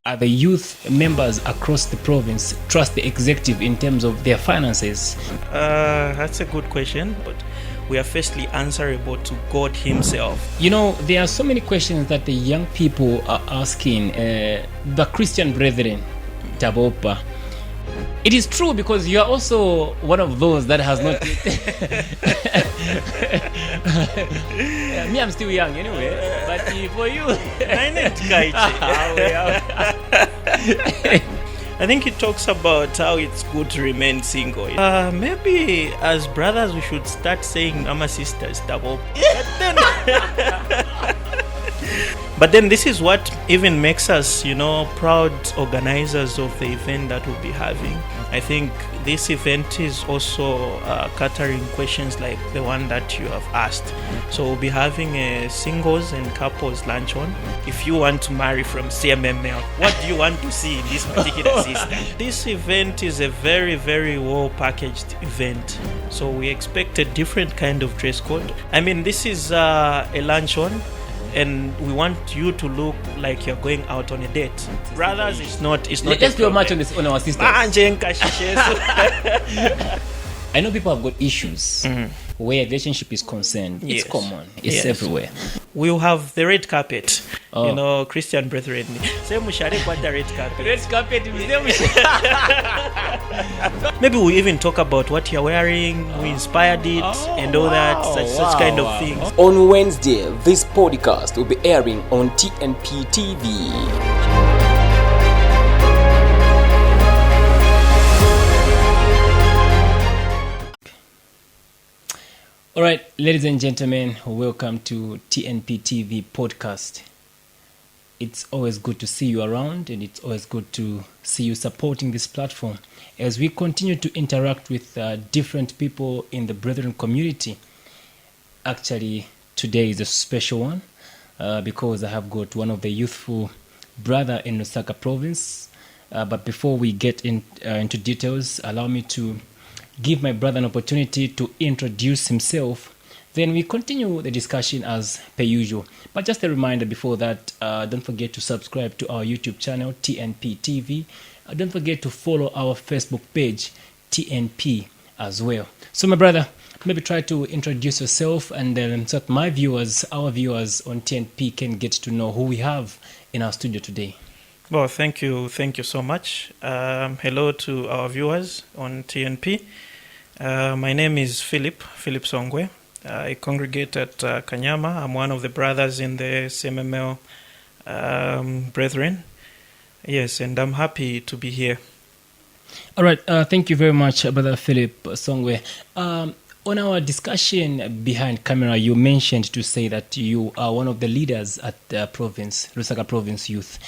Are the youth members across the province trust the executive in terms of their finances? That's a good question, but we are firstly answerable to God Himself. You know, there are so many questions that the young people are asking the Christian brethren, Tabopa. It is true because you are also one of those that has not. Me, I'm still young anyway, but for you, I think it talks about how it's good to remain single. Maybe as brothers we should start saying "Ama sisters," double. But then this is what even makes us, proud organizers of the event that we'll be having. I think this event is also catering questions like the one that you have asked. So we'll be having a singles and couples luncheon. If you want to marry from CMML, what do you want to see in this particular system? This event is a very, very well packaged event. So we expect a different kind of dress code. I mean, this is a luncheon, and we want you to look like you're going out on a date. Brothers, it's not. Let's do a match on our sisters. I know people have got issues where relationship is concerned. It's common. It's everywhere. We'll have the red carpet. Christian brethren. Say the red carpet. Red carpet. Maybe we even talk about what you're wearing, who inspired it, and all that, such kind of things. On Wednesday, this podcast will be airing on TnP TV. All right, ladies and gentlemen, welcome to TnP TV Podcast. It's always good to see you around, and it's always good to see you supporting this platform as we continue to interact with different people in the brethren community. Actually, today is a special one because I have got one of the youthful brother in Lusaka Province. But before we get into details, allow me to give my brother an opportunity to introduce himself. Then we continue the discussion as per usual. But just a reminder before that, don't forget to subscribe to our YouTube channel, TnP TV. Don't forget to follow our Facebook page, TnP, as well. So my brother, maybe try to introduce yourself, and so that our viewers on TnP can get to know who we have in our studio today. Well, thank you so much. Hello to our viewers on TnP. My name is Philip Songwe. I congregate at Kanyama. I'm one of the brothers in the CMML brethren. Yes, and I'm happy to be here. All right, thank you very much, Brother Philip Songwe. On our discussion behind camera, you mentioned to say that you are one of the leaders at the province, Lusaka Province Youth.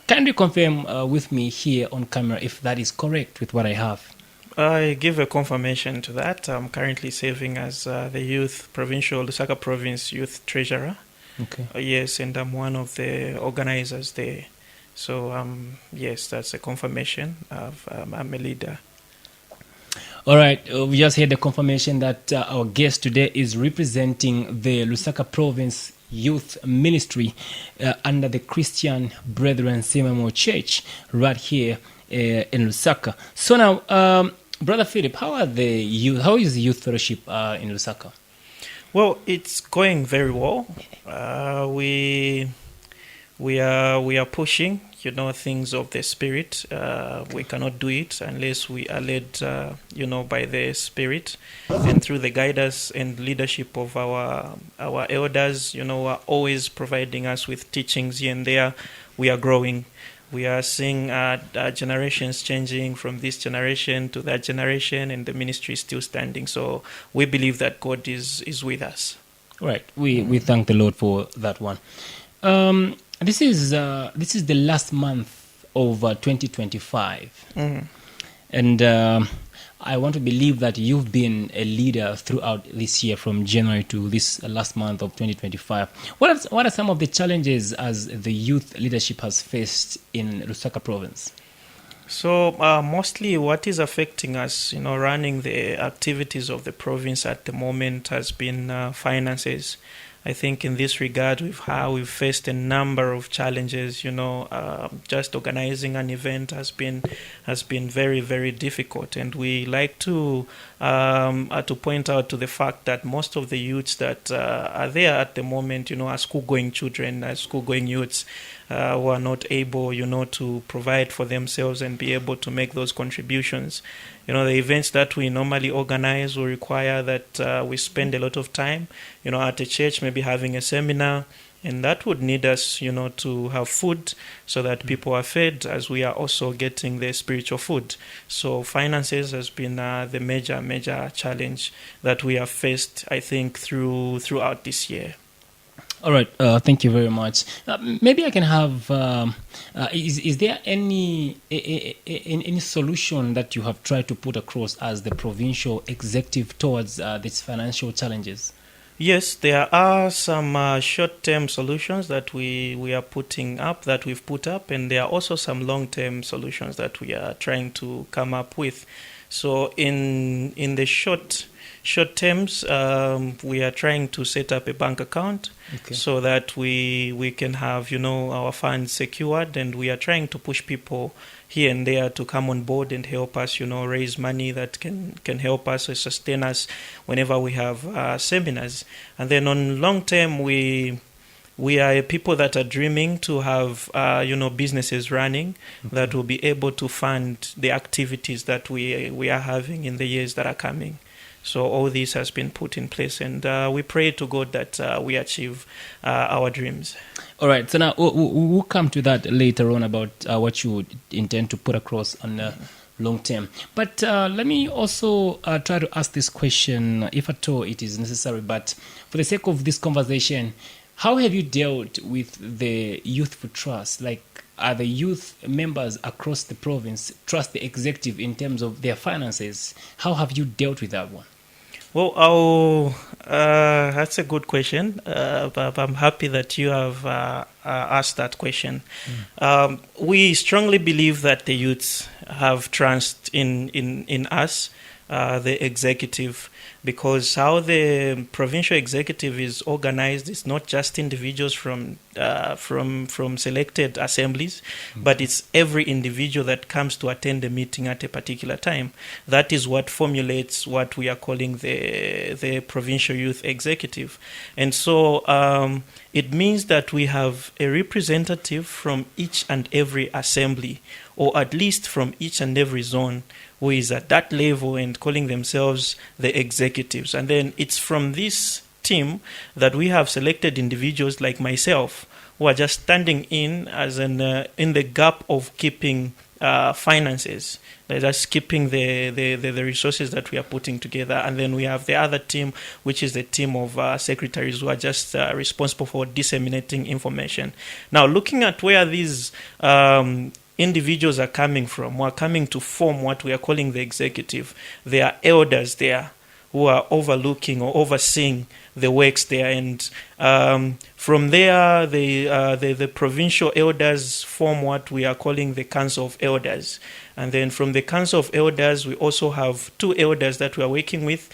Can you confirm with me here on camera if that is correct with what I have? I give a confirmation to that. I'm currently serving as the Youth Provincial Lusaka Province Youth Treasurer. Okay. Yes, and I'm one of the organizers there. So, yes, that's a confirmation of I'm a leader. All right, we just heard the confirmation that our guest today is representing the Lusaka Province Youth Ministry under the Christian Brethren CMML Church right here in Lusaka. So now, Brother Philip, how is the youth fellowship in Lusaka? Well, it's going very well. We are pushing, things of the Spirit. We cannot do it unless we are led, by the Spirit, and through the guidance and leadership of our elders, are always providing us with teachings here and there. We are growing. We are seeing generations changing from this generation to that generation, and the ministry is still standing. So we believe that God is with us. Right. We thank the Lord for that one. This is the last month of 2025, and I want to believe that you've been a leader throughout this year, from January to this last month of 2025. What are some of the challenges as the youth leadership has faced in Lusaka Province? So mostly what is affecting us, running the activities of the province at the moment has been finances. I think in this regard, we've faced a number of challenges. Just organizing an event has been very, very difficult, and we like to point out to the fact that most of the youths that are there at the moment, are school-going children, are school-going youths who are not able, to provide for themselves and be able to make those contributions. The events that we normally organize will require that we spend a lot of time, at a church, maybe having a seminar, and that would need us, to have food so that people are fed as we are also getting the spiritual food. So finances has been the major challenge that we have faced, I think, throughout this year. All right, thank you very much. Maybe I can have, is there any solution that you have tried to put across as the provincial executive towards these financial challenges? Yes, there are some short-term solutions that we are putting up, that we've put up, and there are also some long-term solutions that we are trying to come up with. So in the short terms, we are trying to set up a bank account so that we can have, our funds secured, and we are trying to push people here and there to come on board and help us, raise money that can help us sustain us whenever we have seminars. And then on long term, we are people that are dreaming to have, businesses running that will be able to fund the activities that we are having in the years that are coming. So all this has been put in place, and we pray to God that we achieve our dreams. All right, so now we'll come to that later on about what you would intend to put across on the long term. But let me also try to ask this question, if at all it is necessary, but for the sake of this conversation, how have you dealt with the Youthful Trust? Like, are the youth members across the province trust the executive in terms of their finances? How have you dealt with that one? Well, that's a good question. But I'm happy that you have asked that question. We strongly believe that the youths have trust in us, the executive, because how the provincial executive is organized is not just individuals from selected assemblies, but it's every individual that comes to attend a meeting at a particular time. That is what formulates what we are calling the provincial youth executive. And so it means that we have a representative from each and every assembly, or at least from each and every zone, who is at that level and calling themselves the executives. And then it's from this team that we have selected individuals like myself who are just standing in as in the gap of keeping finances. They're just keeping the resources that we are putting together. And then we have the other team, which is the team of secretaries who are just responsible for disseminating information. Now, looking at where these individuals are coming from, who are coming to form what we are calling the executive. There are elders there who are overlooking or overseeing the works there, and from there the provincial elders form what we are calling the Council of Elders. And then from the Council of Elders, we also have two elders that we are working with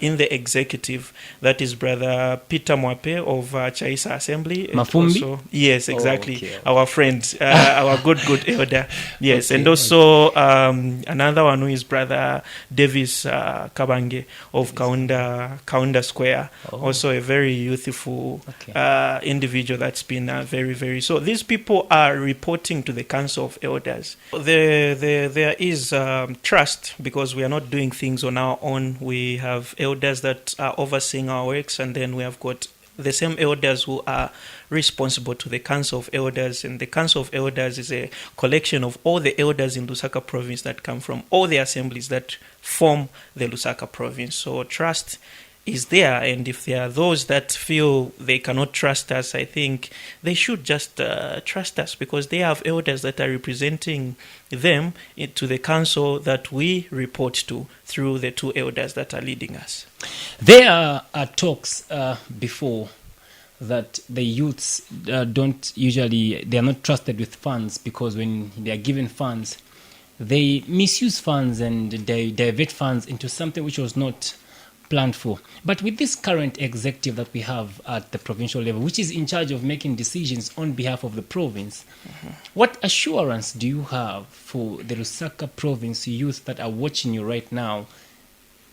in the executive. That is Brother Peter Mwape of Chaisa Assembly. Mafumbi? Also, yes, exactly. Okay. Our friend, our good elder. Yes, Okay, and also another one who is Brother Davis Kabange of Kaunda Square. Also a very youthful individual that's been very, very... So these people are reporting to the Council of Elders. There is trust, because we are not doing things on our own. We have elders that are overseeing our works, and then we have got the same elders who are responsible to the Council of Elders. And the Council of Elders is a collection of all the elders in Lusaka Province that come from all the assemblies that form the Lusaka Province. So trust is there, and if there are those that feel they cannot trust us, I think they should just trust us, because they have elders that are representing them to the council that we report to through the two elders that are leading us. There are talks before that the youths they are not trusted with funds, because when they are given funds, they misuse funds and they divert funds into something which was not planned for. But with this current executive that we have at the provincial level, which is in charge of making decisions on behalf of the province, what assurance do you have for the Lusaka Province youth that are watching you right now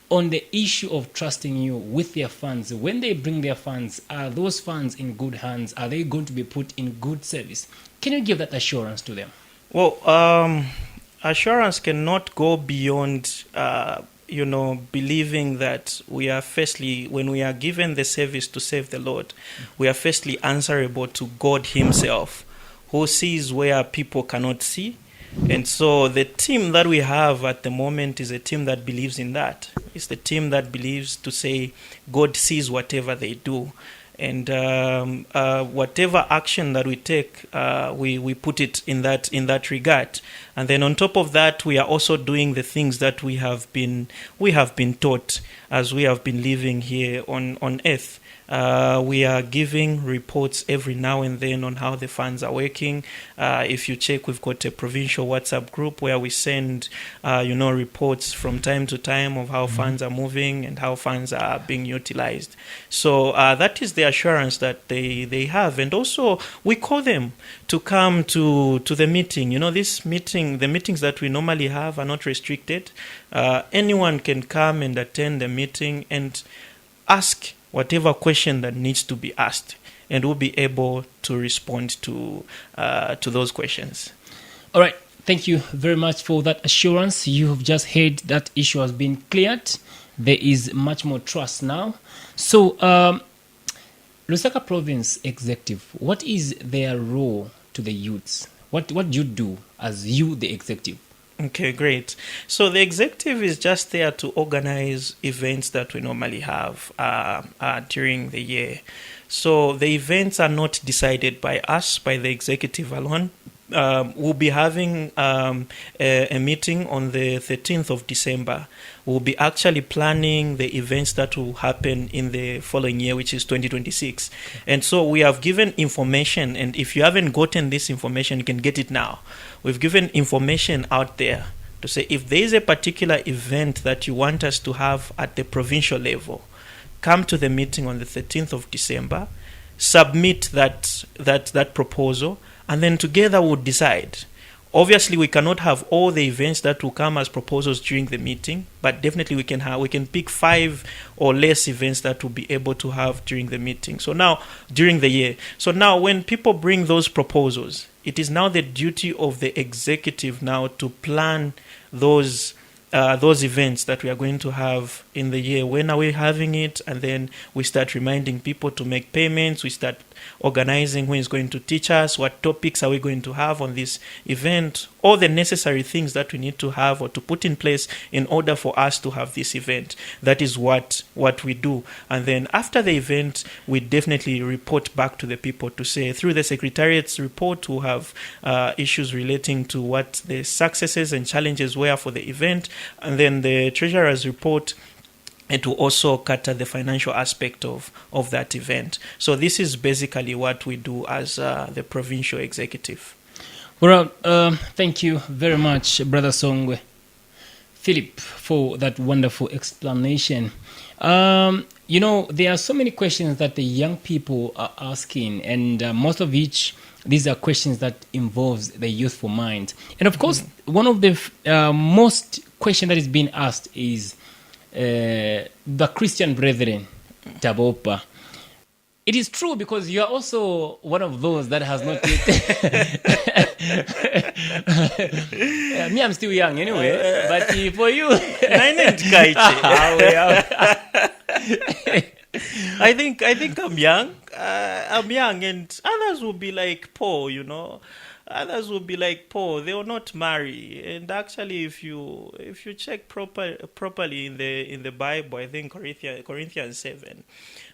on the issue of trusting you with their funds? When they bring their funds, are those funds in good hands? Are they going to be put in good service? Can you give that assurance to them? Well, assurance cannot go beyond, believing that we are firstly, when we are given the service to serve the Lord, we are firstly answerable to God Himself, who sees where people cannot see. And so the team that we have at the moment is a team that believes in that. It's the team that believes to say God sees whatever they do. And whatever action that we take, we put it in that regard. And then on top of that, we are also doing the things that we have been taught as we have been living here on earth. We are giving reports every now and then on how the funds are working. If you check, we've got a provincial WhatsApp group where we send, reports from time to time of how funds are moving and how funds are being utilized. So that is the assurance that they have. And also, we call them to come to the meeting. The meetings that we normally have are not restricted. Anyone can come and attend the meeting and ask whatever question that needs to be asked, and we'll be able to respond to those questions. All right. Thank you very much for that assurance. You have just heard that issue has been cleared. There is much more trust now. So, Lusaka Province Executive, what is their role to the youths? What do you do as you, the executive? Okay, great. So the executive is just there to organize events that we normally have during the year. So the events are not decided by us, by the executive alone. We'll be having a meeting on the 13th of December. We'll be actually planning the events that will happen in the following year, which is 2026. And so we have given information, and if you haven't gotten this information, you can get it now. We've given information out there to say if there is a particular event that you want us to have at the provincial level, come to the meeting on the 13th of December, submit that proposal, and then together we'll decide. Obviously, we cannot have all the events that will come as proposals during the meeting, but definitely we can pick 5 or less events that we'll be able to have during the meeting. So now, during the year. So now, when people bring those proposals, it is now the duty of the executive now to plan those events that we are going to have in the year. When are we having it? And then we start reminding people to make payments. We start organizing who is going to teach us, what topics are we going to have on this event, all the necessary things that we need to have or to put in place in order for us to have this event. That is what we do. And then after the event, we definitely report back to the people to say, through the Secretariat's report, we'll have issues relating to what the successes and challenges were for the event. And then the Treasurer's report, it will also cater the financial aspect of that event. So this is basically what we do as the provincial executive. Well, thank you very much, Brother Songwe. Philip, for that wonderful explanation. There are so many questions that the young people are asking, and most of which, these are questions that involves the youthful mind. And of course, one of the most question that is being asked is the Christian brethren, Tabopa. It is true because you are also one of those that has not yet. Me, I'm still young anyway. But for you, I think I'm young. I'm young, and others will be like Paul. Others will be like Paul. They will not marry. And actually, if you check properly in the Bible, I think Corinthians 7,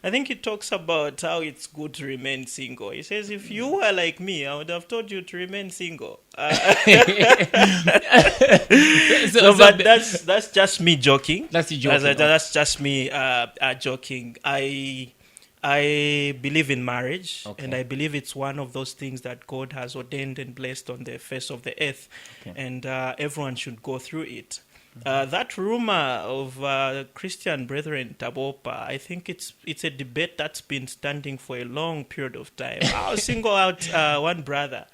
I think it talks about how it's good to remain single. It says, if you were like me, I would have told you to remain single. But that's just me joking. That's you joking. That's just me joking. I believe in marriage, and I believe it's one of those things that God has ordained and blessed on the face of the earth, and everyone should go through it. That rumor of Christian Brethren Tabopa, I think it's a debate that's been standing for a long period of time. I'll single out one brother,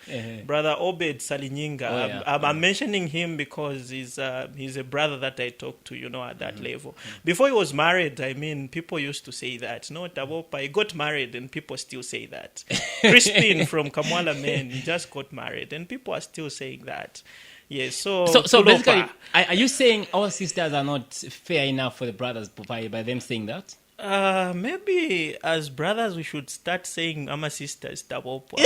Brother Obed Salinyinga. Oh, yeah. I'm mentioning him because he's a brother that I talked to, at that level. Before he was married, I mean, people used to say that. No, Tabopa, he got married, and people still say that. Crispin from Kamwala Men, he just got married, and people are still saying that. Yes, so basically, are you saying our sisters are not fair enough for the brothers by them saying that? Maybe as brothers we should start saying "ama sisters tabopa."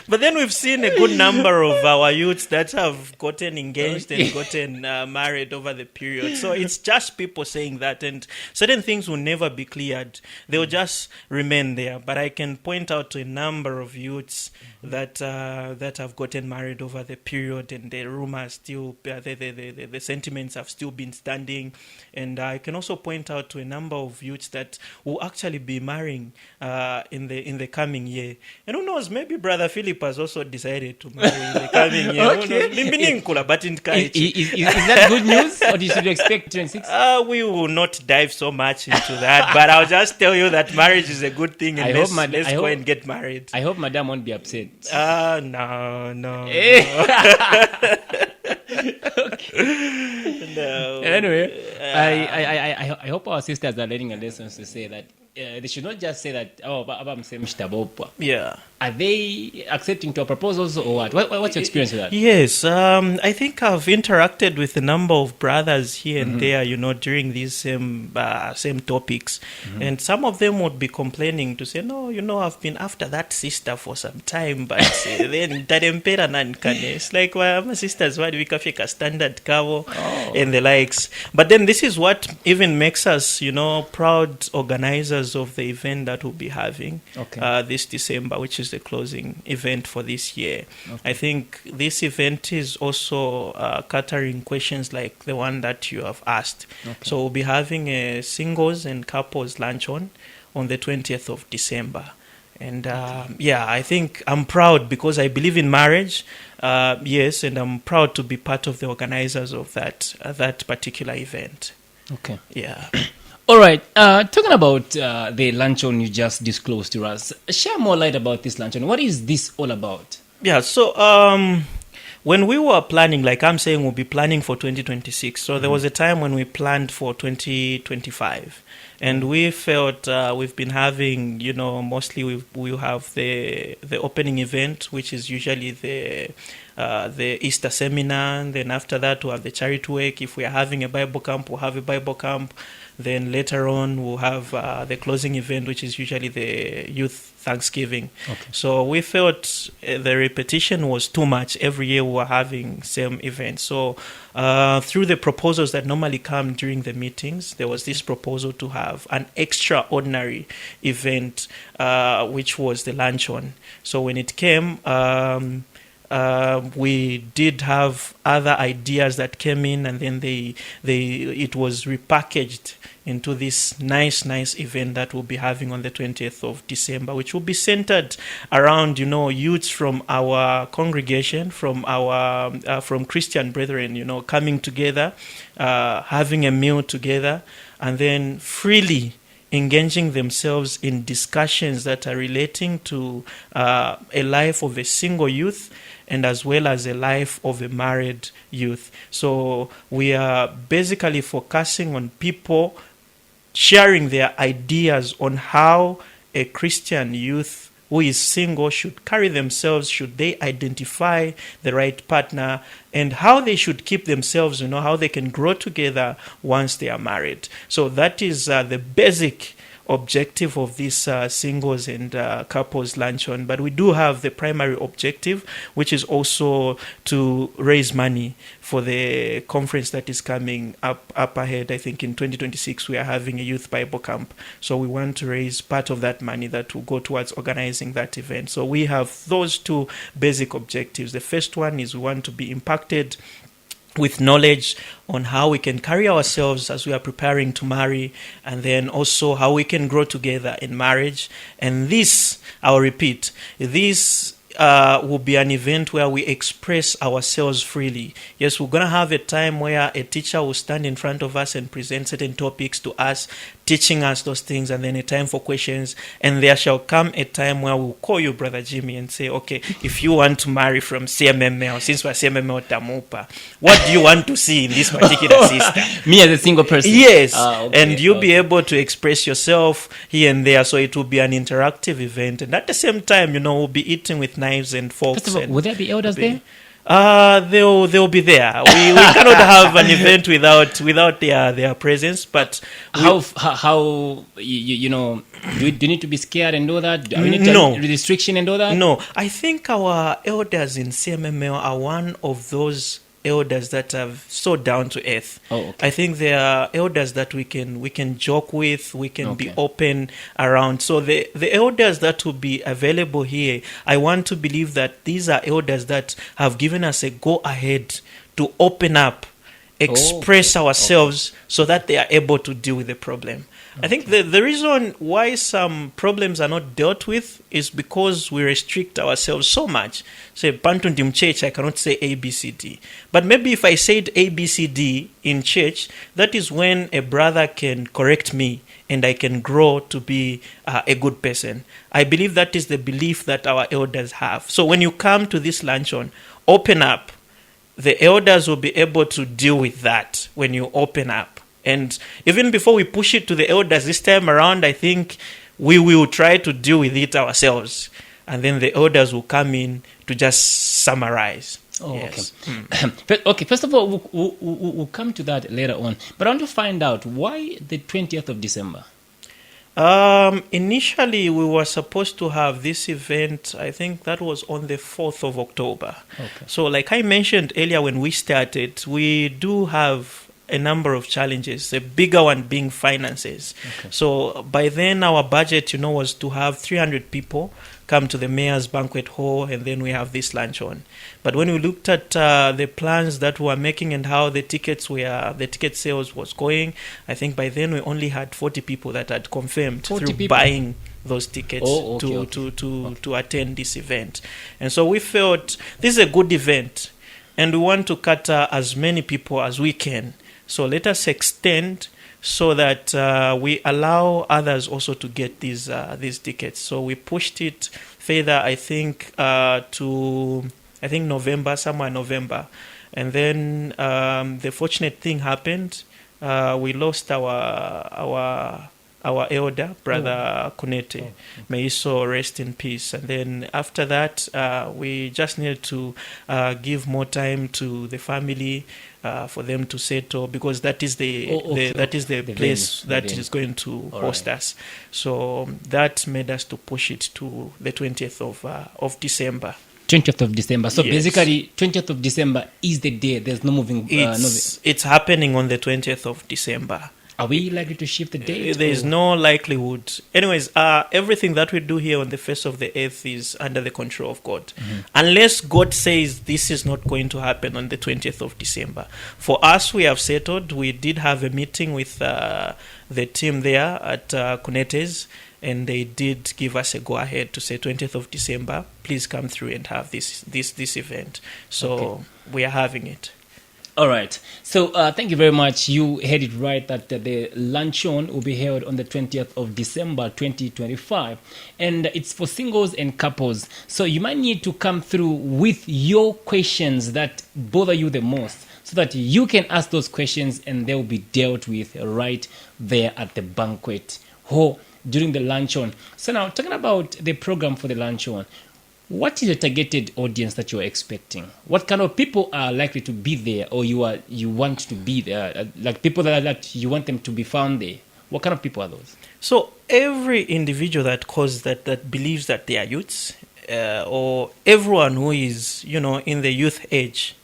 But then we've seen a good number of our youths that have gotten engaged and gotten married over the period. So it's just people saying that, and certain things will never be cleared. They'll just remain there. But I can point out to a number of youths that have gotten married over the period, and the rumors still, the sentiments have still been standing. And I can also point out to a number of youths that will actually be marrying in the coming year. And who knows, maybe Brother Philip has also decided to marry in the coming year. Okay. Is that good news, or should you expect 26? We will not dive so much into that, but I'll just tell you that marriage is a good thing, and let's go and get married. I hope Madam won't be upset. No. No. Anyway, I hope our sisters are learning a lesson to say that they should not just say that, Abam say Mishtabopwa. Yeah. Are they accepting to our proposals or what? What's your experience with that? Yes, I think I've interacted with a number of brothers here and there, during these same topics. And some of them would be complaining to say, no, I've been after that sister for some time, but then tadempera nankane. It's like, well, my sisters, why do we kafika standard kavo and the likes. But then this is what even makes us, proud organizers of the event that we'll be having this December, which is the closing event for this year. Okay. I think this event is also catering questions like the one that you have asked. Okay. So we'll be having a singles and couples luncheon on the 20th of December. And I think I'm proud because I believe in marriage. Yes, and I'm proud to be part of the organizers of that particular event. Okay. Yeah. All right. Talking about the luncheon you just disclosed to us, share more light about this luncheon. What is this all about? Yeah. So when we were planning, like I'm saying, we'll be planning for 2026. So there was a time when we planned for 2025. And we felt we've been having, mostly we'll have the opening event, which is usually the Easter seminar. And then after that, we'll have the charity work. If we are having a Bible camp, we'll have a Bible camp. Then later on, we'll have the closing event, which is usually the youth Thanksgiving. Okay. So we felt the repetition was too much. Every year we were having same events. So through the proposals that normally come during the meetings, there was this proposal to have an extraordinary event, which was the luncheon. So when it came, we did have other ideas that came in, and then it was repackaged into this nice event that we'll be having on the 20th of December, which will be centered around, youths from our congregation, from Christian brethren, coming together, having a meal together, and then freely engaging themselves in discussions that are relating to a life of a single youth and as well as a life of a married youth. So we are basically focusing on people sharing their ideas on how a Christian youth who is single should carry themselves, should they identify the right partner, and how they should keep themselves, how they can grow together once they are married. So that is the basic objective of this singles and couples luncheon. But we do have the primary objective, which is also to raise money for the conference that is coming up ahead. I think in 2026 we are having a youth Bible camp. So we want to raise part of that money that will go towards organizing that event. So we have those two basic objectives. The first one is we want to be impacted with knowledge on how we can carry ourselves as we are preparing to marry, and then also how we can grow together in marriage. And this, I'll repeat, this will be an event where we express ourselves freely. Yes, we're going to have a time where a teacher will stand in front of us and present certain topics to us, teaching us those things, and then a time for questions. And there shall come a time where we'll call you, Brother Jimmy, and say, okay, if you want to marry from CMML, since we're CMML Tamupa, what do you want to see in this particular sister? Me as a single person? Yes. And you'll be able to express yourself here and there. So it will be an interactive event. And at the same time, we'll be eating with knives and forks. First of all, will there be elders there? They'll be there. We cannot have an event without their presence. But how you know, do you need to be scared and all that? Do we need to restriction and all that? No, I think our elders in CMML are one of those elders that are so down to earth. I think they are elders that we can joke with, we can be open around. So the elders that will be available here, I want to believe that these are elders that have given us a go ahead to open up, express ourselves so that they are able to deal with the problem. I think the reason why some problems are not dealt with is because we restrict ourselves so much. Say, Bantundim church, I cannot say ABCD. But maybe if I said ABCD in church, that is when a brother can correct me and I can grow to be a good person. I believe that is the belief that our elders have. So when you come to this luncheon, open up. The elders will be able to deal with that when you open up. And even before we push it to the elders this time around, I think we will try to deal with it ourselves. And then the elders will come in to just summarize. Yes. Okay, first of all, we'll come to that later on. But I want to find out, why the 20th of December? Initially, we were supposed to have this event, I think that was on the 4th of October. So like I mentioned earlier when we started, we do have a number of challenges, the bigger one being finances. So by then our budget, was to have 300 people come to the Meya's Banquet Hall, and then we have this luncheon. But when we looked at the plans that we were making and how the ticket sales was going, I think by then we only had 40 people that had confirmed through buying those tickets to attend this event. And so we felt this is a good event, and we want to cater as many people as we can. So let us extend so that we allow others also to get these tickets. So we pushed it further, I think, to November, somewhere November. And then the fortunate thing happened. We lost our elder, Brother Kunete. May he so rest in peace. And then after that, we just needed to give more time to the family for them to settle, because that is the place that is going to host us. So that made us to push it to the 20th of December. 20th of December. So basically, 20th of December is the day. There's no moving. It's happening on the 20th of December. Are we likely to shift the date? There is no likelihood. Anyways, everything that we do here on the face of the earth is under the control of God. Unless God says this is not going to happen on the 20th of December. For us, we have settled. We did have a meeting with the team there at Kunete's, and they did give us a go-ahead to say 20th of December, please come through and have this event. So we are having it. All right. So thank you very much. You heard it right that the luncheon will be held on the 20th of December 2025. And it's for singles and couples. So you might need to come through with your questions that bother you the most, so that you can ask those questions and they will be dealt with right there at the banquet hall during the luncheon. So now, talking about the program for the luncheon, what is the targeted audience that you're expecting? What kind of people are likely to be there, or you want to be there? Like people that you want them to be found there. What kind of people are those? So every individual that believes that they are youths, or everyone who is in the youth age,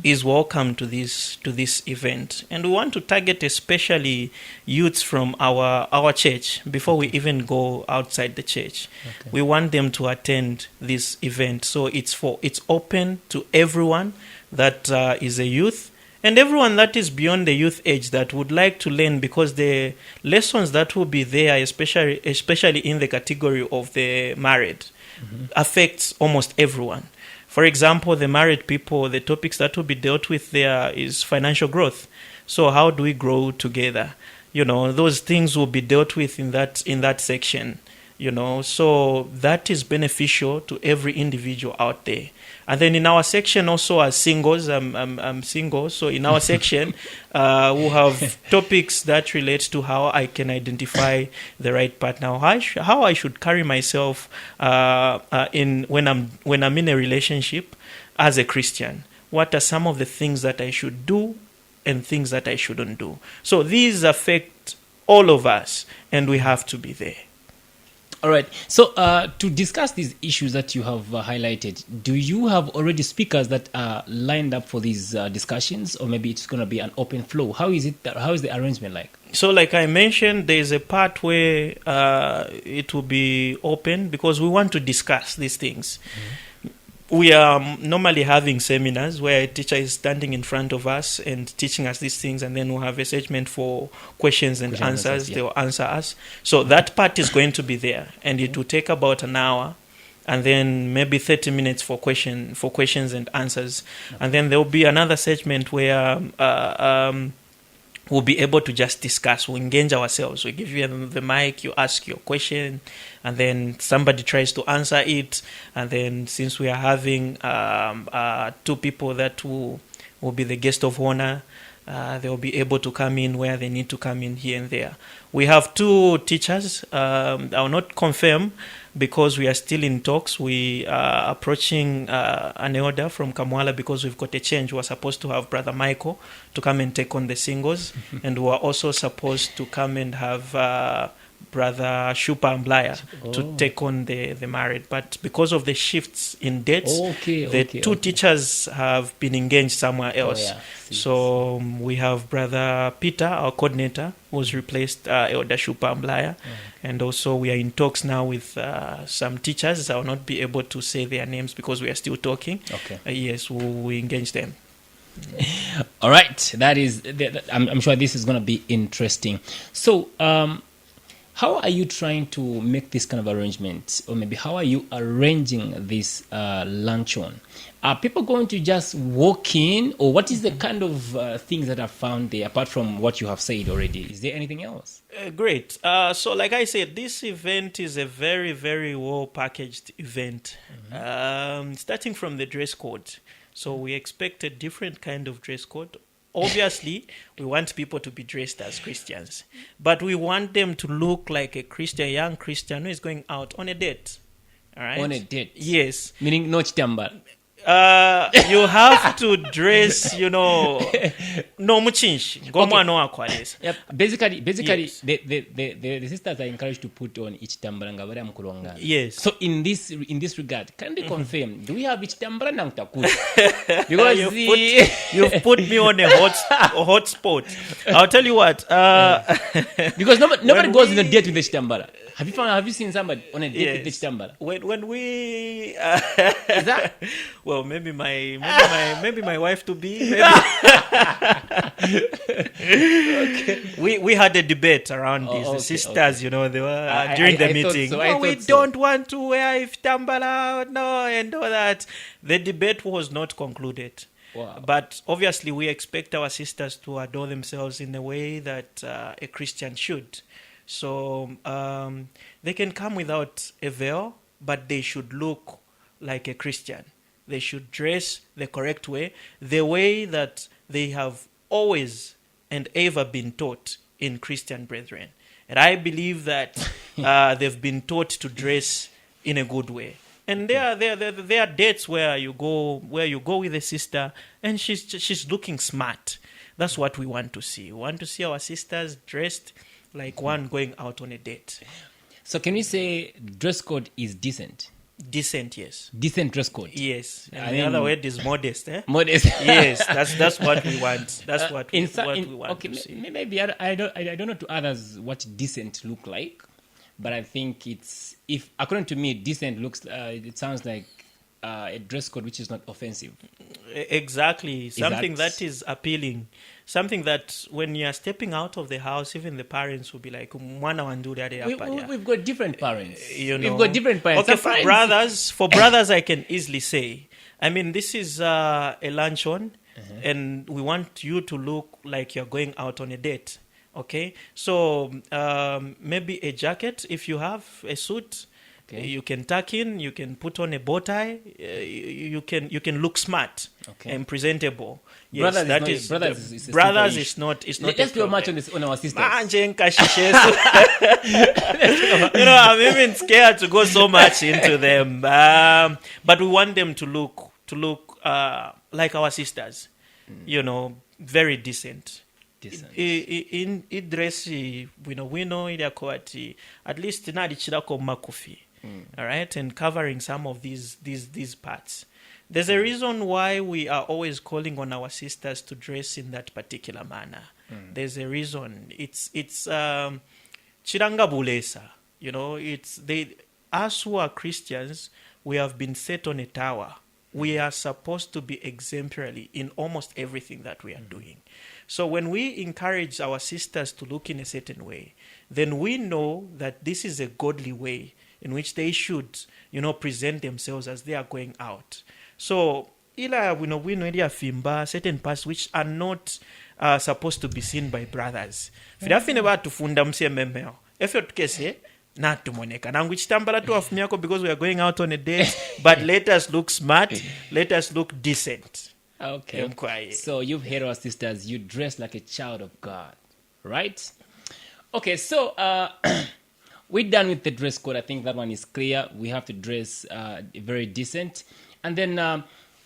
is welcome to this event. And we want to target especially youths from our church before we even go outside the church. We want them to attend this event. So it's open to everyone that is a youth, and everyone that is beyond the youth age that would like to learn, because the lessons that will be there, especially in the category of the married, affects almost everyone. For example, the married people, the topics that will be dealt with there is financial growth. So how do we grow together? Those things will be dealt with in that section. So that is beneficial to every individual out there. And then in our section also as singles, I'm single, so in our section we'll have topics that relate to how I can identify the right partner, how I should carry myself when I'm in a relationship as a Christian. What are some of the things that I should do and things that I shouldn't do? So these affect all of us, and we have to be there. All right. So to discuss these issues that you have highlighted, do you have already speakers that are lined up for these discussions, or maybe it's going to be an open flow? How is the arrangement like? So like I mentioned, there's a part where it will be open because we want to discuss these things. We are normally having seminars where a teacher is standing in front of us and teaching us these things, and then we'll have a segment for questions and answers. They will answer us. So that part is going to be there, and it will take about an hour, and then maybe 30 minutes for questions and answers. And then there will be another segment where we'll be able to just discuss. We'll engage ourselves. We give you the mic, you ask your question, and then somebody tries to answer it. And then since we are having two people that will be the guest of honor, they will be able to come in where they need to come in here and there. We have two teachers. I will not confirm because we are still in talks. We are approaching an elder from Kamwala because we've got a change. We are supposed to have Brother Michael to come and take on the singles, and we are also supposed to come and have Brother Shupa Mblaya to take on the married. But because of the shifts in dates, the two teachers have been engaged somewhere else. So we have Brother Peter, our coordinator, who's replaced Elder Shupa Mblaya. And also we are in talks now with some teachers. I will not be able to say their names because we are still talking. Yes, we engage them. All right. I'm sure this is going to be interesting. So, how are you trying to make this kind of arrangement? Or maybe how are you arranging this luncheon? Are people going to just walk in? Or what is the kind of things that are found there, apart from what you have said already? Is there anything else? Great. So like I said, this event is a very, very well-packaged event. Starting from the dress code. So we expect a different kind of dress code. Obviously, we want people to be dressed as Christians, but we want them to look like a young Christian who is going out on a date. All right? On a date? Yes. Meaning no chitambala. You have to dress, no muchinshi. Yep. Basically, Yes. the sisters are encouraged to put on ichitambala nga bari mukulonga. Yes. So in this regard, can they confirm? Do we have ichitambala nang takuta? Because you've put me on a hot spot. I'll tell you what. Because nobody goes on a date with the chitambala. Have you seen somebody on a date with the chitambala? When we Is that? Well, maybe my wife to be. We had a debate around this. The sisters, they were during the meeting. We don't want to wear iftambala, and all that. The debate was not concluded. Wow. But obviously, we expect our sisters to adore themselves in the way that a Christian should. So they can come without a veil, but they should look like a Christian. They should dress the correct way, the way that they have always and ever been taught in Christian brethren. And I believe that they've been taught to dress in a good way. And there are dates where you go with a sister and she's looking smart. That's what we want to see. We want to see our sisters dressed like one going out on a date. So can we say dress code is decent? Decent, yes. Decent dress code. Yes. And the other word is modest, eh? Modest. Yes, that's what we want. That's what we want okay, to see. Maybe I don't know to others what decent look like, but I think if according to me, decent looks. It sounds like a dress code which is not offensive. Exactly. Something that- that is appealing. Something that when you are stepping out of the house, even the parents will be like, "Mwana wandu dade hapa ya." We've got different parents. You know. We've got different parents. Okay, Sometimes- for brothers, I can easily say. I mean, this is a luncheon, and we want you to look like you're going out on a date. Okay, so maybe a jacket if you have a suit. Okay. You can tuck in. You can put on a bow tie. You can look smart and presentable. Yes, brothers is a brothers simple is not. It's not. Let's a do a match problem. on our sisters. Manje nkashishesu. I'm even scared to go so much into them. But we want them to look like our sisters. Very decent. In idresi wino ilyako ati at least nadichirako makufi. All right, and covering some of these parts. There's a reason why we are always calling on our sisters to dress in that particular manner. There's a reason. It's chiranga bulesa. It's us who are Christians. We have been set on a tower. We are supposed to be exemplary in almost everything that we are doing. So when we encourage our sisters to look in a certain way, then we know that this is a godly way in which they should, present themselves as they are going out. So, we know certain parts which are not supposed to be seen by brothers. CMML. If you say, not to Monica. Now, which tambala to of Miyako because we are going out on a date, but let us look smart, let us look decent. Okay. So you've heard our sisters, you dress like a child of God, right? Okay, so we're done with the dress code. I think that one is clear. We have to dress very decent. And then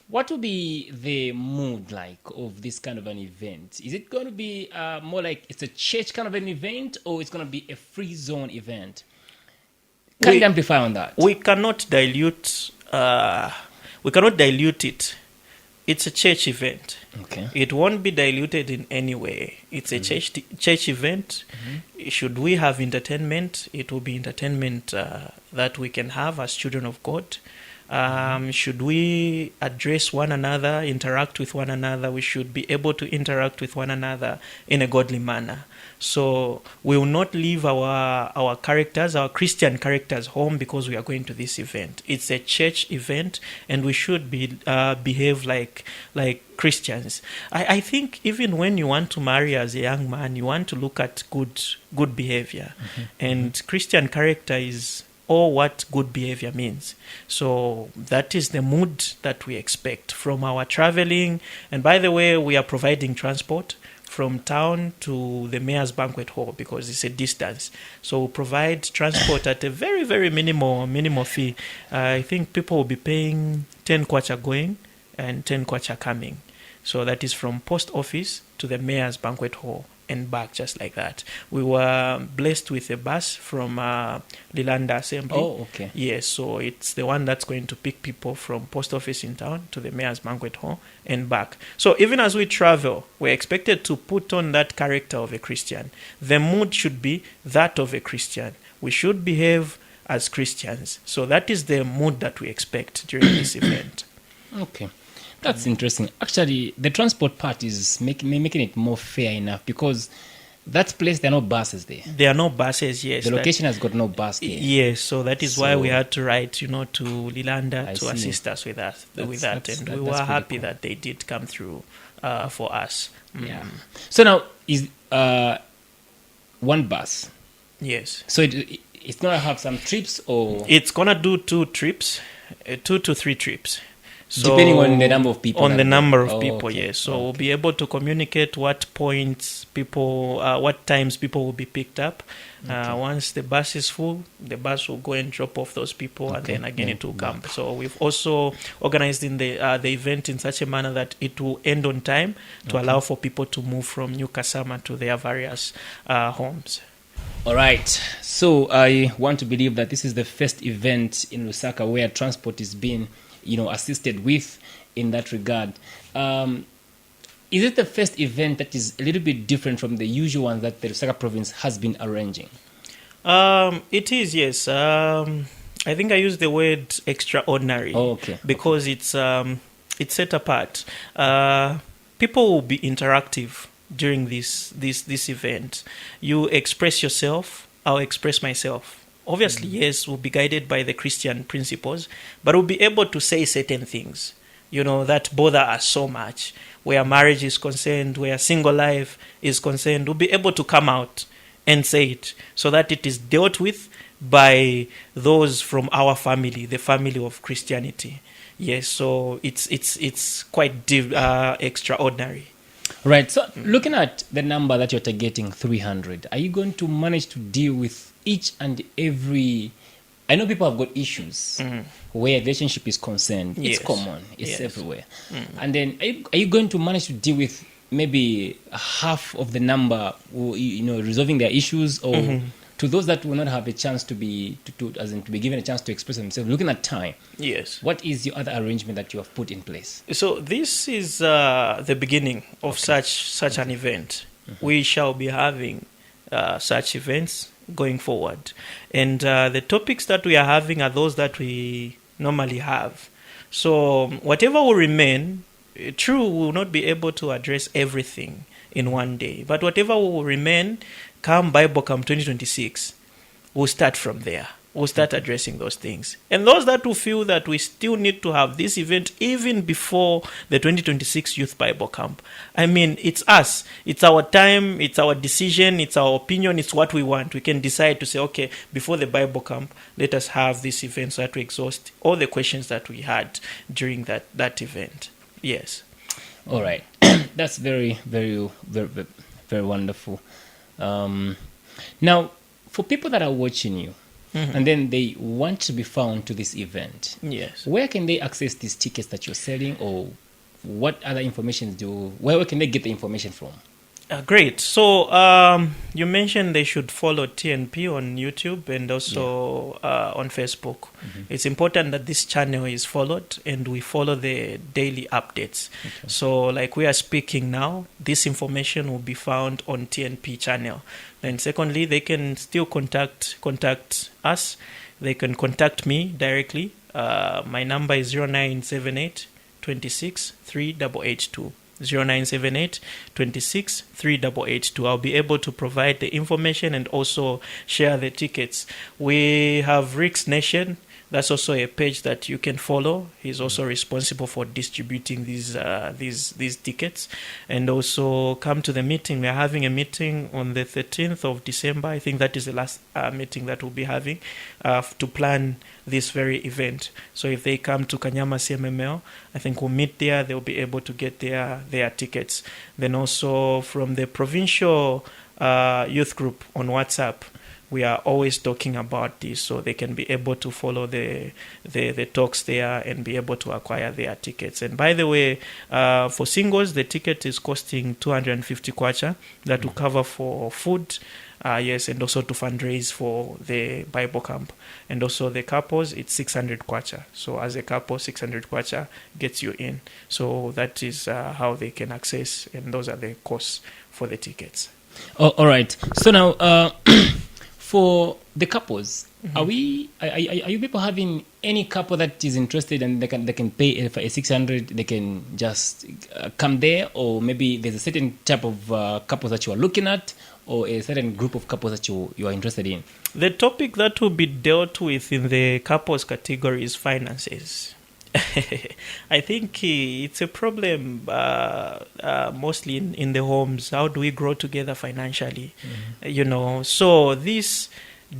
what will be the mood like of this kind of an event? Is it going to be more like it's a church kind of an event, or it's going to be a free zone event? Can you amplify on that? We cannot dilute it. It's a church event. Okay. It won't be diluted in any way. It's a church event. Should we have entertainment, it will be entertainment that we can have as children of God. Should we address one another, interact with one another, we should be able to interact with one another in a godly manner. So we will not leave our characters, our Christian characters home because we are going to this event. It's a church event, and we should behave like Christians. I think even when you want to marry as a young man, you want to look at good behavior. And Christian character is all what good behavior means. So that is the mood that we expect from our traveling. And by the way, we are providing transport from town to the Mayor's Banquet Hall because it's a distance. So we'll provide transport at a very, very minimal fee. I think people will be paying 10 kwacha going and 10 kwacha coming. So that is from post office to the Mayor's Banquet Hall and back, just like that. We were blessed with a bus from Lilanda Assembly. Oh, okay. Yes, so it's the one that's going to pick people from post office in town to the Mayor's Banquet Hall and back. So even as we travel, we're expected to put on that character of a Christian. The mood should be that of a Christian. We should behave as Christians. So that is the mood that we expect during this event. Okay. That's interesting. Actually, the transport part is making it more fair enough because that place, there are no buses there. There are no buses, yes. The location has got no bus there. Yes, so that is why we had to write, to Lilanda to assist us with that. And we were happy that they did come through for us. Yeah. So now, is one bus? Yes. So it's going to have some trips or? It's going to do 2 trips, 2 to 3 trips. So depending on the number of people. Yes. So we'll be able to communicate what points people, what times people will be picked up. Once the bus is full, the bus will go and drop off those people, and then again it will come. So we've also organized in the event in such a manner that it will end on time to allow for people to move from New Kasama to their various homes. All right. So I want to believe that this is the first event in Lusaka where transport is being assisted with in that regard. Is it the first event that is a little bit different from the usual one that the Lusaka province has been arranging? It is, yes. I think I use the word extraordinary. Oh, okay. Because it's It's set apart. People will be interactive during this event. You express yourself, I'll express myself. Obviously, yes, we'll be guided by the Christian principles, but we'll be able to say certain things, that bother us so much. Where marriage is concerned, where single life is concerned, we'll be able to come out and say it so that it is dealt with by those from our family, the family of Christianity. Yes, so it's quite extraordinary. Right. So looking at the number that you're targeting, 300, are you going to manage to deal with each and every... I know people have got issues where relationship is concerned. Yes. It's common. It's Yes. everywhere. And then are you going to manage to deal with maybe half of the number, resolving their issues, or to those that will not have a chance to be given a chance to express themselves, looking at time? Yes. What is your other arrangement that you have put in place? So this is the beginning of such an event. We shall be having such events going forward. And the topics that we are having are those that we normally have. So whatever will remain, true, we will not be able to address everything in one day. But whatever will remain, come Bible Camp 2026, we'll start from there. We'll start addressing those things. And those that will feel that we still need to have this event even before the 2026 Youth Bible Camp. I mean, it's us. It's our time. It's our decision. It's our opinion. It's what we want. We can decide to say, okay, before the Bible Camp, let us have this event so that we exhaust all the questions that we had during that event. Yes. All right. That's very, very, very, very, very wonderful. Now, for people that are watching you, and then they want to be found to this event, Yes. where can they access these tickets that you're selling, or what other information where can they get the information from? Great. So you mentioned they should follow TnP on YouTube and also on Facebook. It's important that this channel is followed and we follow the daily updates. Okay. So like we are speaking now, this information will be found on TnP channel. And secondly, they can still contact us. They can contact me directly. My number is 0978 26 3882. 0978 26 3882. I'll be able to provide the information and also share the tickets. We have Rick's Nation. That's also a page that you can follow. He's also responsible for distributing these tickets. And also come to the meeting. We are having a meeting on the 13th of December. I think that is the last meeting that we'll be having to plan this very event. So if they come to Kanyama CMML, I think we'll meet there. They'll be able to get their tickets. Then also from the provincial youth group on WhatsApp, we are always talking about this, so they can be able to follow the talks there and be able to acquire their tickets. And by the way, for singles, the ticket is costing 250 kwacha. That will cover for food, yes, and also to fundraise for the Bible camp. And also the couples, it's 600 kwacha. So as a couple, 600 kwacha gets you in. So that is how they can access, and those are the costs for the tickets. Oh, all right. So now, for the couples, are you people having any couple that is interested and they can pay for a 600? They can just come there, or maybe there's a certain type of couples that you are looking at, or a certain group of couples that you are interested in? The topic that will be dealt with in the couples category is finances. I think it's a problem mostly in the homes. How do we grow together financially? So this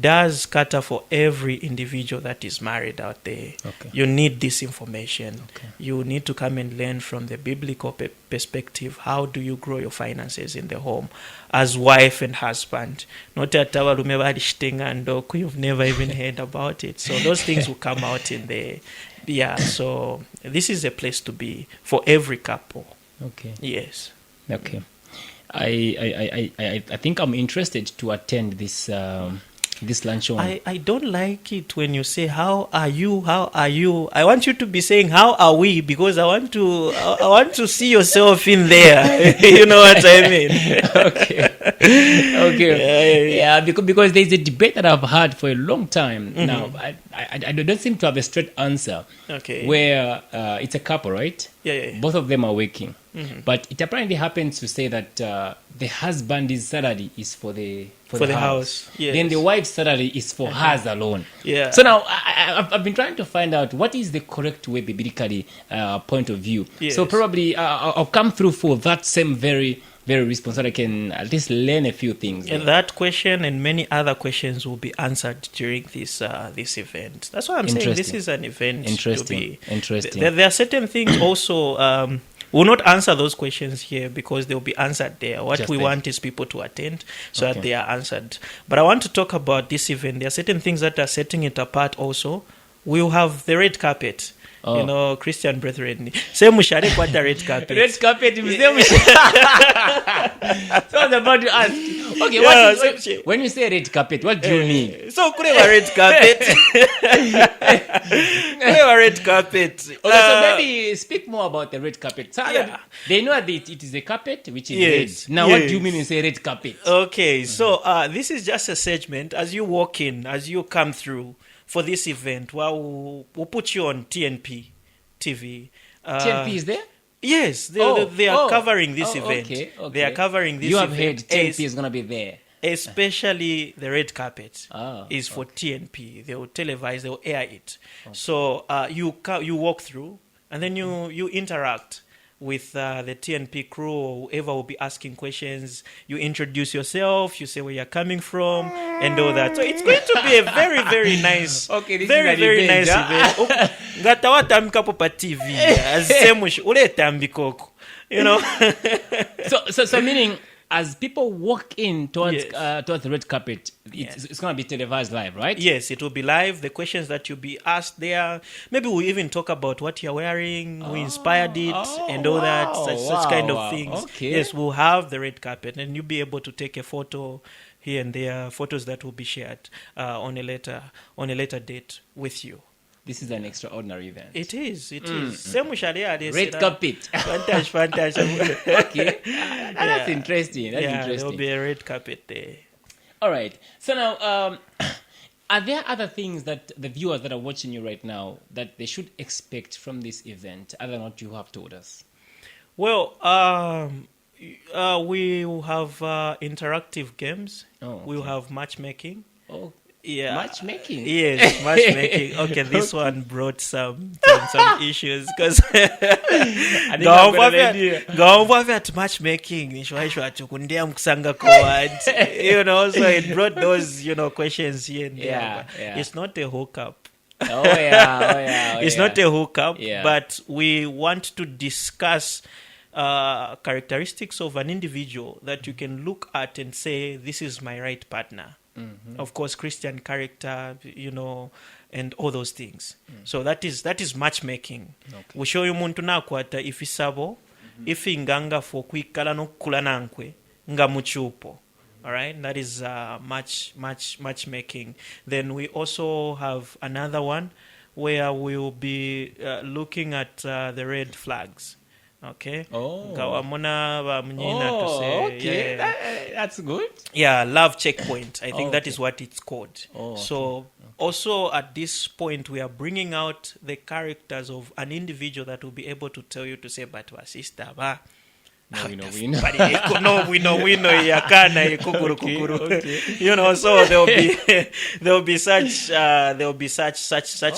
does cater for every individual that is married out there. Okay. You need this information. Okay. You need to come and learn from the biblical perspective. How do you grow your finances in the home as wife and husband? Not at our and you've never even heard about it. So those things will come out in the... Yeah, so this is a place to be for every couple. Okay. Yes. Okay. I think I'm interested to attend this this luncheon? I don't like it when you say, how are you? How are you? I want you to be saying, how are we? Because I want to see yourself in there. You know what I mean? Okay. Yeah, because there's a debate that I've had for a long time. Now, I don't seem to have a straight answer. Okay. Where it's a couple, right? Yeah. Both of them are working. But it apparently happens to say that the husband's salary is for the house. Yes. Then the wife's salary is for hers alone. Yeah. So now I've been trying to find out what is the correct way biblically point of view. Yes. So probably I'll come through for that same very response so I can at least learn a few things. And that question and many other questions will be answered during this event. That's why I'm saying this is an event. Interesting. There are certain things also. We'll not answer those questions here because they'll be answered there. What we want is people to attend so that they are answered. But I want to talk about this event. There are certain things that are setting it apart also. We'll have the red carpet. You know, Christian brethren. Say mushare kwa the red carpet. Red carpet. So I was about to ask. Okay, when you say red carpet, what do you mean? So could have a red carpet. Red carpet. Okay, so maybe speak more about the red carpet. So they know that it is a carpet which is red. Now, what do you mean when you say red carpet? Okay, so this is just a segment. As you walk in, as you come through for this event, we'll put you on TnP TV. TnP is there? Yes, they are covering this event. Okay. They are covering this You event. have heard TnP is going to be there. Especially the red carpet is for TnP. They will televise, they will air it. Okay. So you walk through and then you interact with the TnP crew or whoever will be asking questions. You introduce yourself, you say where you're coming from and all that. So it's going to be a very, very nice, very nice event. Ngatawa tambika popa TV. Asemush ule tambikoko. You know. So meaning as people walk in towards the red carpet, it's going to be televised live, right? Yes, it will be live. The questions that you'll be asked there, maybe we'll even talk about what you're wearing, who inspired it, and all that, such kind of things. Okay. Yes, we'll have the red carpet, and you'll be able to take a photo here and there, photos that will be shared on a later date with you. This is an extraordinary event. It is. Red carpet. Fantastic. Okay. That's interesting. There will be a red carpet there. All right. So now, are there other things that the viewers that are watching you right now that they should expect from this event other than what you have told us? Well, we will have interactive games. We will have matchmaking. Oh. Yeah. Matchmaking? Yes, matchmaking. Okay, this one brought some issues because matchmaking you know, so it brought those, you know, questions here and there. Yeah. It's not a hookup. It's not a hookup, yeah. But we want to discuss characteristics of an individual that you can look at and say, this is my right partner. Mm-hmm. Of course, Christian character, you know, and all those things. So that is matchmaking. Okay. We show you muntu nakwata ifisabo, ifinganga for kwikala nokula nankwe nga muchupo. All right, that is matchmaking. Then we also have another one where we'll be looking at the red flags. Okay. Okay. That's good. Yeah, love checkpoint. I think that is what it's called. Okay. Also at this point, we are bringing out the characters of an individual that will be able to tell you to say, but our sister, we know. You know, so there'll be such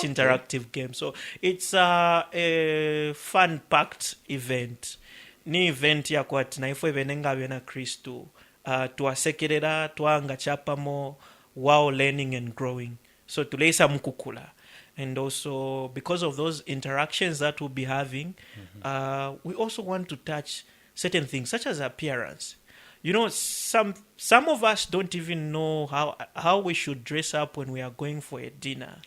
interactive games. So it's a fun-packed event. Ni event ya kwati na ifo ibenenga bena Kristu tuwasekerera twanga chapamo while learning and growing. So tuleisa mkukula. And also because of those interactions that we'll be having, we also want to touch certain things such as appearance. You know, some some of us don't even know how we should dress up when we are going for a dinner,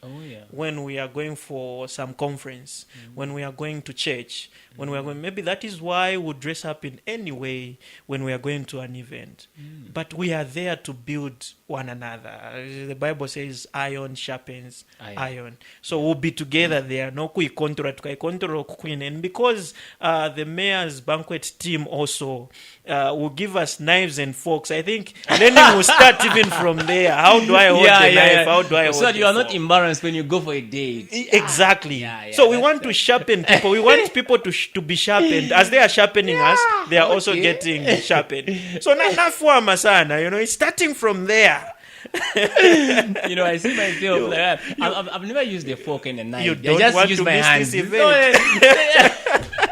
when we are going for some conference, when we are going to church, when we are going. Maybe that is why we dress up in any way when we are going to an event. But we are there to build one another. The Bible says iron sharpens iron. So we'll be together there. No kui control queen. And because the Meya's Banquet team also will give us knives and forks, I think learning will start even from there. How do I hold the knife? How do I hold so that you are fork? not embarrassed when you go for a date. Exactly. So we want to sharpen people. We want people to be sharpened. As they are sharpening us, they are also getting sharpened. So nafua masana, it's starting from there. I see myself like that. I've never used a fork and a knife. You I don't just want use to my miss hands. this event.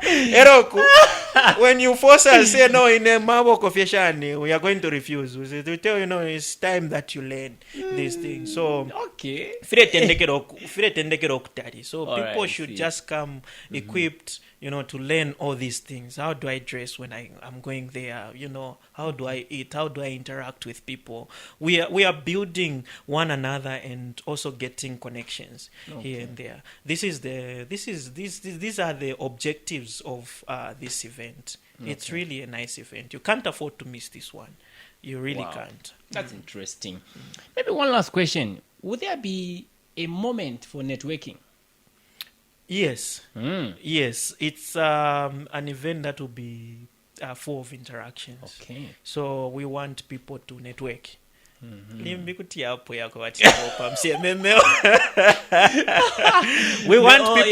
Eroku, when you force us, say no, in a mabo kofyeshani, we are going to refuse. We say, to tell it's time that you learn these things. So, okay. So people should just come equipped, to learn all these things. How do I dress when I'm going there? How do I eat? How do I interact with people? We are building one another and also getting connections here and there. These are the objectives of this event. It's really a nice event. You can't afford to miss this one. You really can't. That's interesting. Maybe one last question. Would there be a moment for networking? Yes. Yes. It's an event that will be full of interactions. Okay. So we want people to network. We want people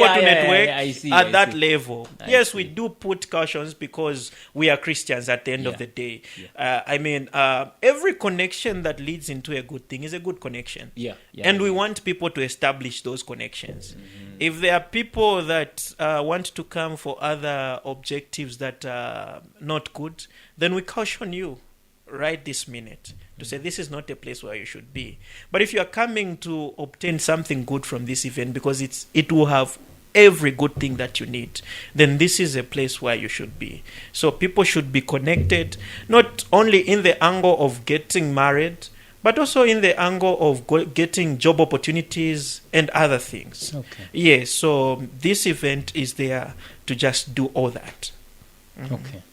to network at that level. Yes, we do put cautions because we are Christians at the end of the day. Every connection that leads into a good thing is a good connection. And we want people to establish those connections. If there are people that want to come for other objectives that are not good, then we caution you right this minute to say this is not a place where you should be. But if you are coming to obtain something good from this event because it will have every good thing that you need, then this is a place where you should be. So people should be connected, not only in the angle of getting married, but also in the angle of getting job opportunities and other things. Yes, so this event is there to just do all that. Okay.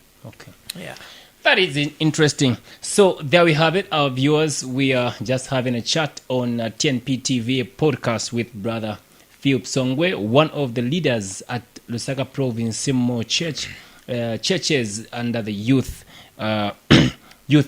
Yeah. That is interesting. So there we have it, our viewers. We are just having a chat on TnP TV podcast with Brother Philip Songwe, one of the leaders at Lusaka Province CMML churches under the Youth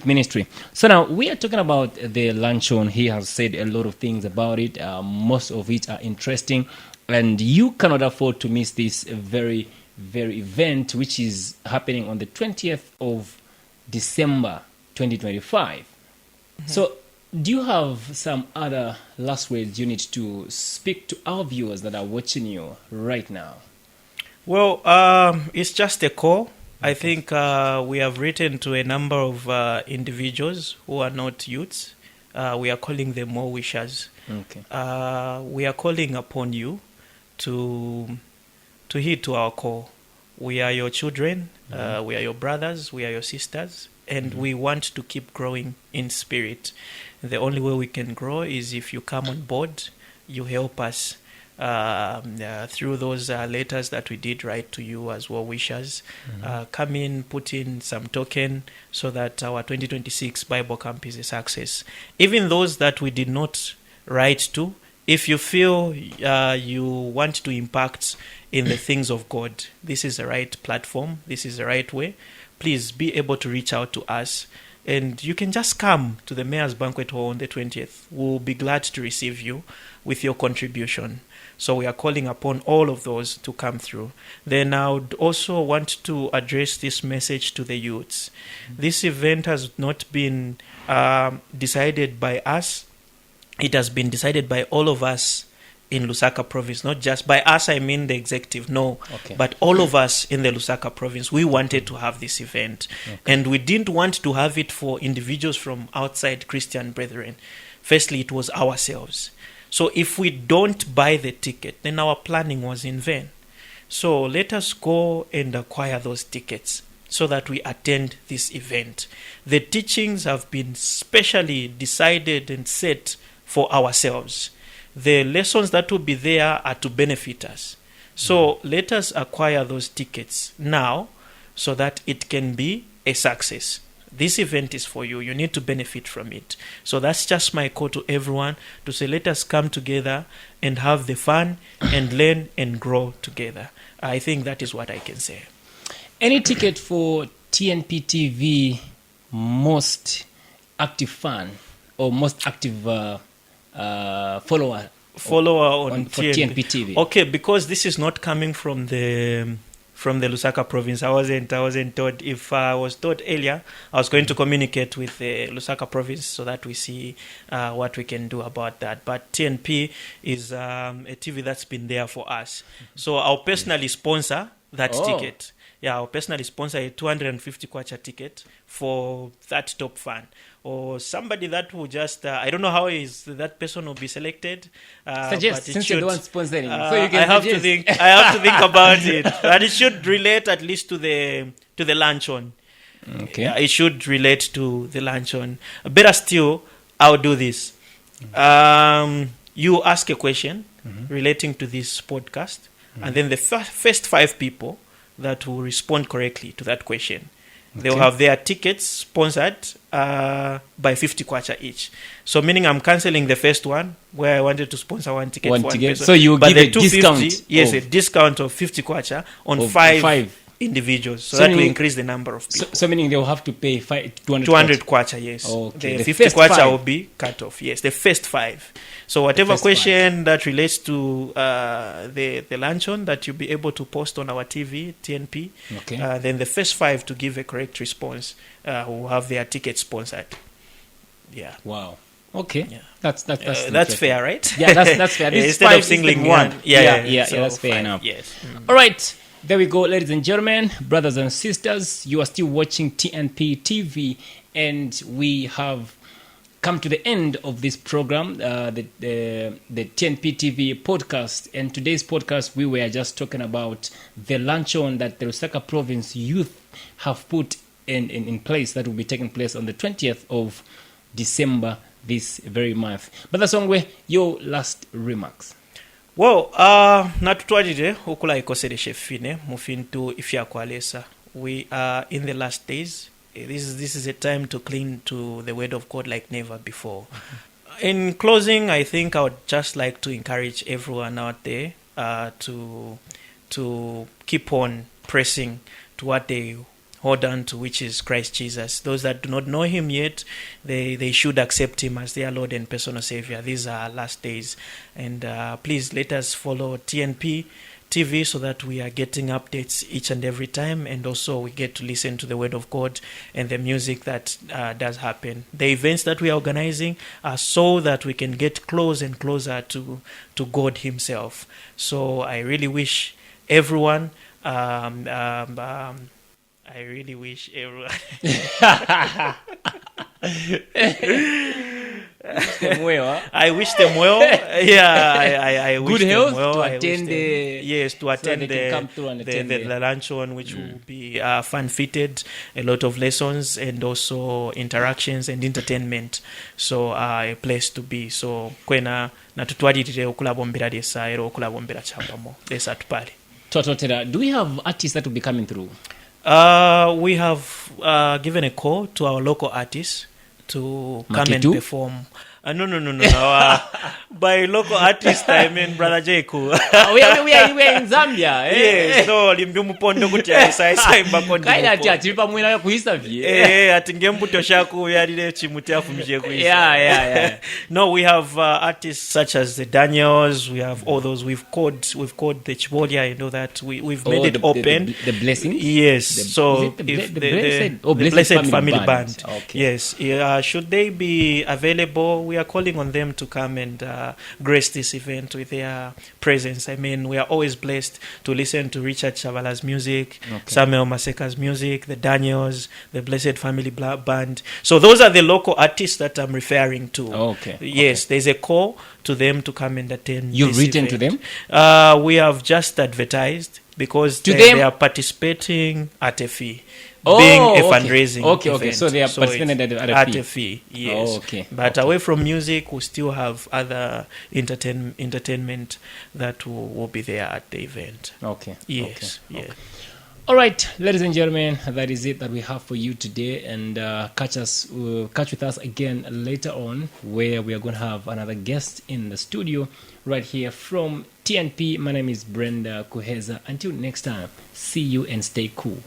Ministry. So now we are talking about the luncheon. He has said a lot of things about it. Most of it are interesting, and you cannot afford to miss this very, very event, which is happening on the 20th of December 2025. So do you have some other last words you need to speak to our viewers that are watching you right now? Well, it's just a call. I think we have written to a number of individuals who are not youths. We are calling them more wishers. We are calling upon you to heed to our call. We are your children, we are your brothers, we are your sisters, and we want to keep growing in spirit. The only way we can grow is if you come on board, you help us through those letters that we did write to you as well wishers. Come in, put in some token so that our 2026 Bible Camp is a success. Even those that we did not write to, if you feel you want to impact in the things of God, this is the right platform, this is the right way. Please be able to reach out to us. And you can just come to the Mayor's Banquet Hall on the 20th. We'll be glad to receive you with your contribution. So we are calling upon all of those to come through. Then I would also want to address this message to the youths. This event has not been decided by us. It has been decided by all of us in Lusaka Province. Not just by us, I mean the executive, but all of us in the Lusaka Province. We wanted to have this event. And we didn't want to have it for individuals from outside Christian brethren. Firstly, it was ourselves. So if we don't buy the ticket, then our planning was in vain. So let us go and acquire those tickets so that we attend this event. The teachings have been specially decided and set for ourselves. The lessons that will be there are to benefit us. So let us acquire those tickets now so that it can be a success. This event is for you. You need to benefit from it. So that's just my call to everyone to say, let us come together and have the fun and learn and grow together. I think that is what I can say. Any ticket for TnP TV most active fan or most active follower on for TnP TV? Okay, because this is not coming from the Lusaka province. I wasn't told. If I was told earlier, I was going to communicate with the Lusaka province so that we see what we can do about that. But TnP is a TV that's been there for us. So I'll personally sponsor that ticket. Yeah, I'll personally sponsor a 250 kwacha ticket for that top fan. Or somebody that will just, I don't know how that person will be selected. Suggest, since you're the one sponsoring. So you can I have to think about it. But it should relate at least to the luncheon. Okay. It should relate to the luncheon. Better still, I'll do this. You ask a question relating to this podcast, and then the first 5 people that will respond correctly to that question, they will have their tickets sponsored by 50 kwacha each. So meaning I'm cancelling the first one where I wanted to sponsor one ticket for one person. So you give a discount? Yes, a discount of 50 kwacha on 5 individuals. So that will increase the number of people. So meaning they will have to pay 200 kwacha, yes. Okay. The 50 kwacha will be cut off, yes. The first 5. So whatever question that relates to the luncheon that you'll be able to post on our TV, TnP, then the first 5 to give a correct response who have their ticket sponsored. Yeah. Wow. Okay. Yeah. That's fair, right? Yeah, that's fair. This instead of singling one. Yeah, so that's fair enough. Yes. All right. There we go, ladies and gentlemen, brothers and sisters. You are still watching TnP TV, and we have come to the end of this program, the TnP TV podcast. And today's podcast, we were just talking about the luncheon that the Lusaka Province Youth have put in place that will be taking place on the 20th of December this very month. Brother Songwe, your last remarks. Well, natutwalire okula ikosere shefine mufintu ifyakwalesa. We are in the last days. This is a time to cling to the word of God like never before. In closing, I think I would just like to encourage everyone out there to keep on pressing to what they hold on to, which is Christ Jesus. Those that do not know him yet, they should accept him as their Lord and personal Savior. These are our last days. And please let us follow TnP TV so that we are getting updates each and every time, and also we get to listen to the word of God and the music that does happen. The events that we are organizing are so that we can get close and closer to God himself. So I really wish everyone I wish them well. I wish them well. Yeah, I wish good health them well. To attend the luncheon, which will be fun-fitted, a lot of lessons, and also interactions and entertainment. So a place to be. So kwena natutwalirire okulabombera lesa era okulabombera kyambamo lesa tupale. Do we have artists that will be coming through? We have given a call to our local artists to come and perform. No. By local artist, I mean Brother Jacob. We are in Zambia. Yes, so limbi mupondo kuti sai bakondi. Kaina ati pamwena kuisa vie. Ati ngembuto shaku yalile chimuti afumije kuisa. Yeah. No, we have artists such as the Daniels. We have all those. We've called the Chibolia. You know that we've made it open. The blessings. Yes. So the Blessed Family Band. Okay. Yes. Should they be available? We are calling on them to come and grace this event with their presence. I mean, we are always blessed to listen to Richard Chavala's music, Samuel Maseka's music, the Daniels, the Blessed Family Band. So those are the local artists that I'm referring to. Okay. Yes, there's a call to them to come and attend. You've written to them? We have just advertised because To they them- are participating at a fee, Oh, being a okay. fundraising Okay. event. So they are it's participating at a fee. yes. Oh, okay. But Okay. away from music, we still have other entertainment that will be there at the event. Okay. Yes, Okay. yes. All right, ladies and gentlemen, that is it that we have for you today. And catch with us again later on, where we are going to have another guest in the studio right here from TNP. My name is Brenda Kuheza. Until next time, see you and stay cool.